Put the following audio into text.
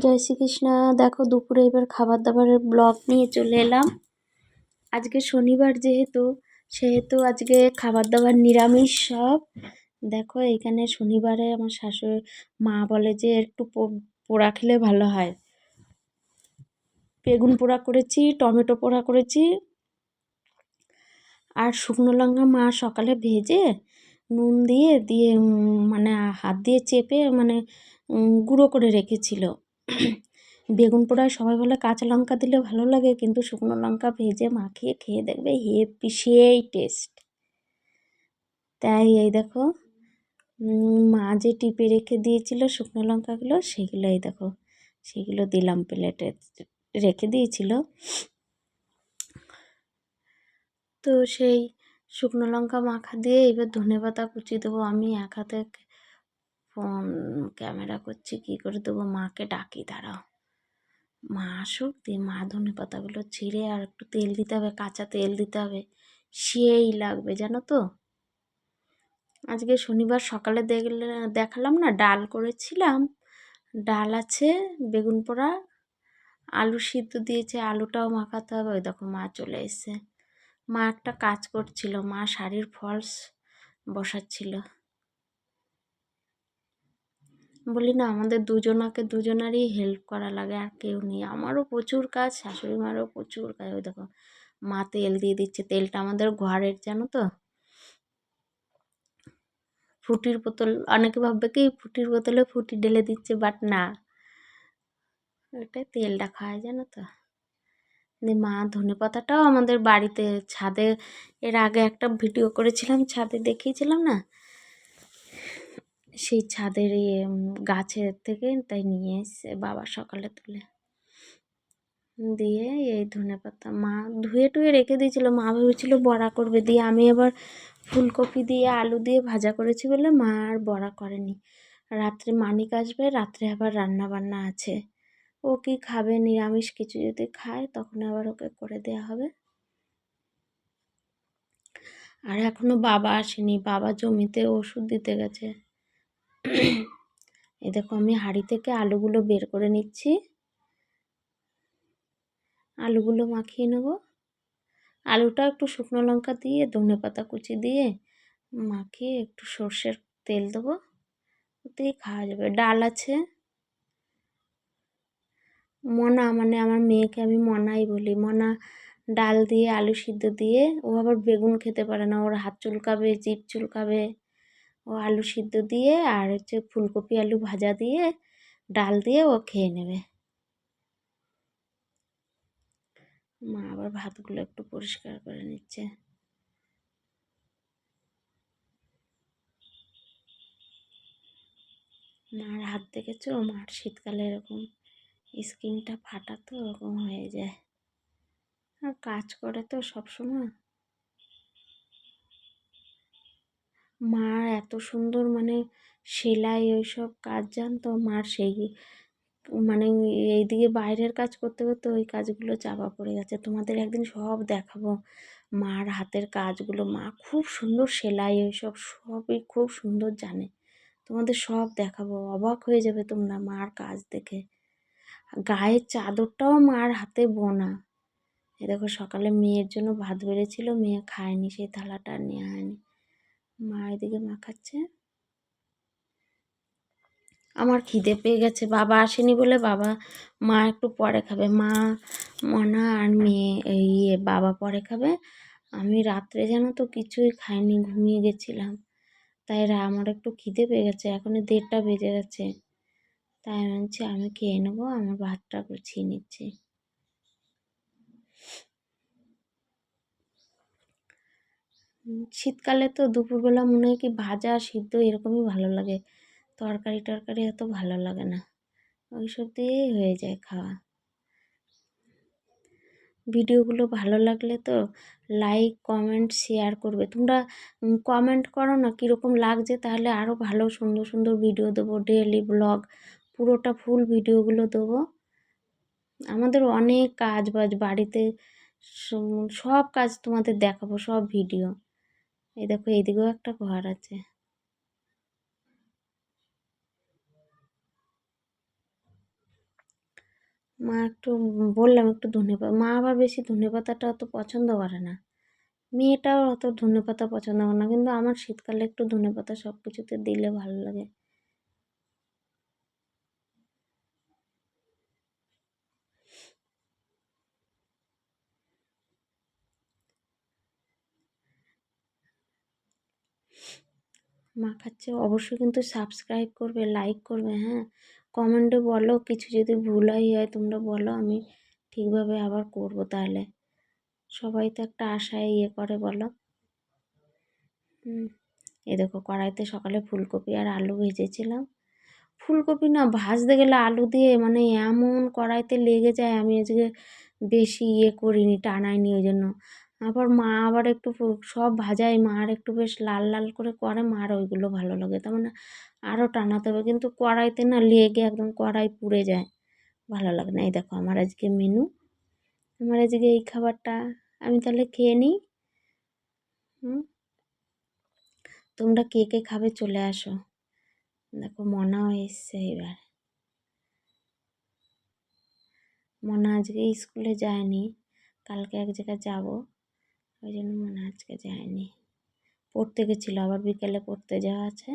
জয় শ্রীকৃষ্ণ। দেখো দুপুরে এবার খাবার দাবারের ব্লগ নিয়ে চলে এলাম। আজকে শনিবার সেহেতু আজকে খাবার দাবার নিরামিষ সব। দেখো এখানে শনিবারে আমার শাশুড়ি মা বলে যে একটু পোড়া খেলে ভালো হয়। বেগুন পোড়া করেছি, টমেটো পোড়া করেছি, আর শুকনো লঙ্কা মা সকালে ভেজে নুন দিয়ে দিয়ে মানে হাত দিয়ে চেপে গুঁড়ো করে রেখেছিল। বেগুন পোড়ায় সবাই বলে কাঁচা লঙ্কা দিলে ভালো লাগে, কিন্তু শুকনো লঙ্কা ভেজে মাখিয়ে খেয়ে দেখবে হেব্বি সেই টেস্ট। তাই এই দেখো মা যে টিপে রেখে দিয়েছিল শুকনো লঙ্কাগুলো, সেগুলো এই দেখো সেগুলো দিলাম প্লেটে, রেখে দিয়েছিল। তো সেই শুকনো লঙ্কা মাখা দিয়ে এবার ধনেপাতা কুচি দেবো। আমি এক হাতে ফোন ক্যামেরা করছি, কী করে দেবো, মাকে ডাকি, দাঁড়াও মা আসুক, দিয়ে মা ধনেপাতাগুলো ছিঁড়ে আর একটু তেল দিতে হবে, কাঁচা তেল দিতে হবে, সেই লাগবে জানো তো। আজকে শনিবার সকালে দেখালাম না ডাল করেছিলাম, ডাল আছে, বেগুন পোড়া, আলু সিদ্ধ দিয়েছে, আলুটাও মাখাতে হবে। ওই দেখো মা চলে এসছে। মা একটা কাজ করছিল, মা শাড়ির ফলস বসাচ্ছিল। বলি না আমাদের দুজনারই হেল্প করা লাগে, আর কেউ নেই। আমারও প্রচুর কাজ, শাশুড়ি মারও প্রচুর কাজ। ওই দেখো মা তেল দিয়ে দিচ্ছে, তেলটা আমাদের ঘরের জানো তো, ফুটির বোতল। অনেকে ভাববে কি ফুটির বোতলে ফুটি ঢেলে দিচ্ছে, বাট না, ওটা তেলটা খায় জানো তো। মা ধনেপাতাটাও আমাদের বাড়িতে ছাদে, এর আগে একটা ভিডিও করেছিলাম, ছাদে দেখিয়েছিলাম না, সেই ছাদের গাছের থেকে তাই নিয়ে এসছে বাবা সকালে তুলে দিয়ে। এই ধনেপাতা মা ধুয়ে টুয়ে রেখে দিয়েছিল, মা ভেবেছিল বড়া করবে, দিয়ে আমি আবার ফুলকপি দিয়ে আলু দিয়ে ভাজা করেছি বলে মা আর বড়া করেনি। রাত্রে মানিক আসবে, রাত্রে আবার রান্না বান্না আছে, ও কি খাবে, নিরামিষ কিছু যদি খায় তখন আবার ওকে করে দেওয়া হবে। আর এখনো বাবা আসেনি, বাবা জমিতে ওষুধ দিতে গেছে। এই দেখো আমি হাঁড়ি থেকে আলুগুলো বের করে নিচ্ছি, আলুগুলো মাখিয়ে নেব। আলুটা একটু শুকনো লঙ্কা দিয়ে ধনেপাতা কুচি দিয়ে মাখিয়ে একটু সর্ষের তেল দেবো, ওতেই খাওয়া যাবে। ডাল আছে, মনা আমার মেয়েকে আমি মনাই বলি, মনা ডাল দিয়ে আলু সিদ্ধ দিয়ে, ও আবার বেগুন খেতে পারে না, ওর হাত চুলকাবে, জিভ চুলকাবে। ও আলু সিদ্ধ দিয়ে আর হচ্ছে ফুলকপি আলু ভাজা দিয়ে ডাল দিয়ে ও খেয়ে নেবে। মা আবার ভাতগুলো একটু পরিষ্কার করে নিচ্ছে। মার হাত দেখেছো, মার শীতকালে এরকম স্কিনটা ফাটা, তো ওরকম হয়ে যায়, আর কাজ করে তো সবসময়। মার এত সুন্দর সেলাই ওইসব কাজ জানতো মার, সেই এইদিকে বাইরের কাজ করতে করতে ওই কাজগুলো চাপা পড়ে গেছে। তোমাদের একদিন সব দেখাবো মার হাতের কাজগুলো। মা খুব সুন্দর সেলাই ওইসব সবই খুব সুন্দর জানে, তোমাদের সব দেখাবো, অবাক হয়ে যাবে তোমরা মার কাজ দেখে। গায়ের চাদরটাও মার হাতে বোনা। এ দেখো সকালে মেয়ের জন্য ভাত বেড়েছিল, মেয়ে খায়নি, সেই থালাটা নেওয়া হয়নি। মা এদিকে মাখাচ্ছে। আমার খিদে পেয়ে গেছে, বাবা আসেনি বলে মা একটু পরে খাবে, মা মনা আর মেয়ে বাবা পরে খাবে। আমি রাত্রে জানো তো কিছুই খাইনি, ঘুমিয়ে গেছিলাম, তাই আমার একটু খিদে পেয়ে গেছে, এখন 1:30 বেজে গেছে, তাই আমি বলছি আমি খেয়ে নেবো, আমার ভাতটা গুছিয়ে নিচ্ছি। শীতকালে তো দুপুরবেলা মনে হয় কি ভাজা সিদ্ধ এরকমই ভালো লাগে, তরকারি টরকারি এত ভালো লাগে না, ওইসব দিয়েই হয়ে যায় খাওয়া। ভিডিওগুলো ভালো লাগলে তো লাইক কমেন্ট শেয়ার করবে তোমরা, কমেন্ট করো না কীরকম লাগছে, তাহলে আরও ভালো সুন্দর সুন্দর ভিডিও দেবো, ডেইলি ব্লগ পুরোটা ফুল ভিডিওগুলো দেবো। আমাদের অনেক কাজ বাজ বাড়িতে, সব কাজ তোমাদের দেখাবো, সব ভিডিও। এই দেখো এইদিকেও একটা ঘর আছে। মা একটু বললাম একটু ধনেপাতা, মা আবার বেশি ধনেপাতাটা অত পছন্দ করে না। মেয়েটাও অত ধনেপাতা পছন্দ করে না, কিন্তু আমার শীতকালে একটু ধনেপাতা সব কিছুতে দিলে ভালো লাগে। মা খাচ্ছে, অবশ্যই কিন্তু সাবস্ক্রাইব করবে, লাইক করবে, হ্যাঁ? কমেন্টে বলো, কিছু যদি ভুলই হয় তোমরা বলো, আমি ঠিকভাবে আবার করব তাহলে। সবাই তো একটা আশায় ইয়ে করে বলো। হুম। এই দেখো কড়াইতে সকালে ফুলকপি আর আলু ভেজেছিলাম। ফুলকপি না ভাজতে গেলে আলু দিয়ে মানে এমন কড়াইতে লেগে যায়, আমি আজকে বেশি ইয়ে করিনি, টানাইনি ওই জন্য। আবার মা আবার একটু সব ভাজাই মার একটু বেশ লাল লাল করে করে, মার ওইগুলো ভালো লাগে, তার মানে আরও টানাতে হবে, কিন্তু কড়াইতে না লেগে একদম কড়াই পুড়ে যায়, ভালো লাগে না। এই দেখো আমার আজকে মেনু, আমার আজকে এই খাবারটা, আমি তাহলে খেয়ে নিই। হুম। তোমরা কে কে খাবে চলে আসো। দেখো মনাও এসছে এবার। মনা আজকে স্কুলে যায়নি, কালকে এক জায়গায় যাবো, ওই জন্য মনে আজকে যায়নি। পড়তে গেছিলো, আবার বিকেলে পড়তে যাওয়া আছে।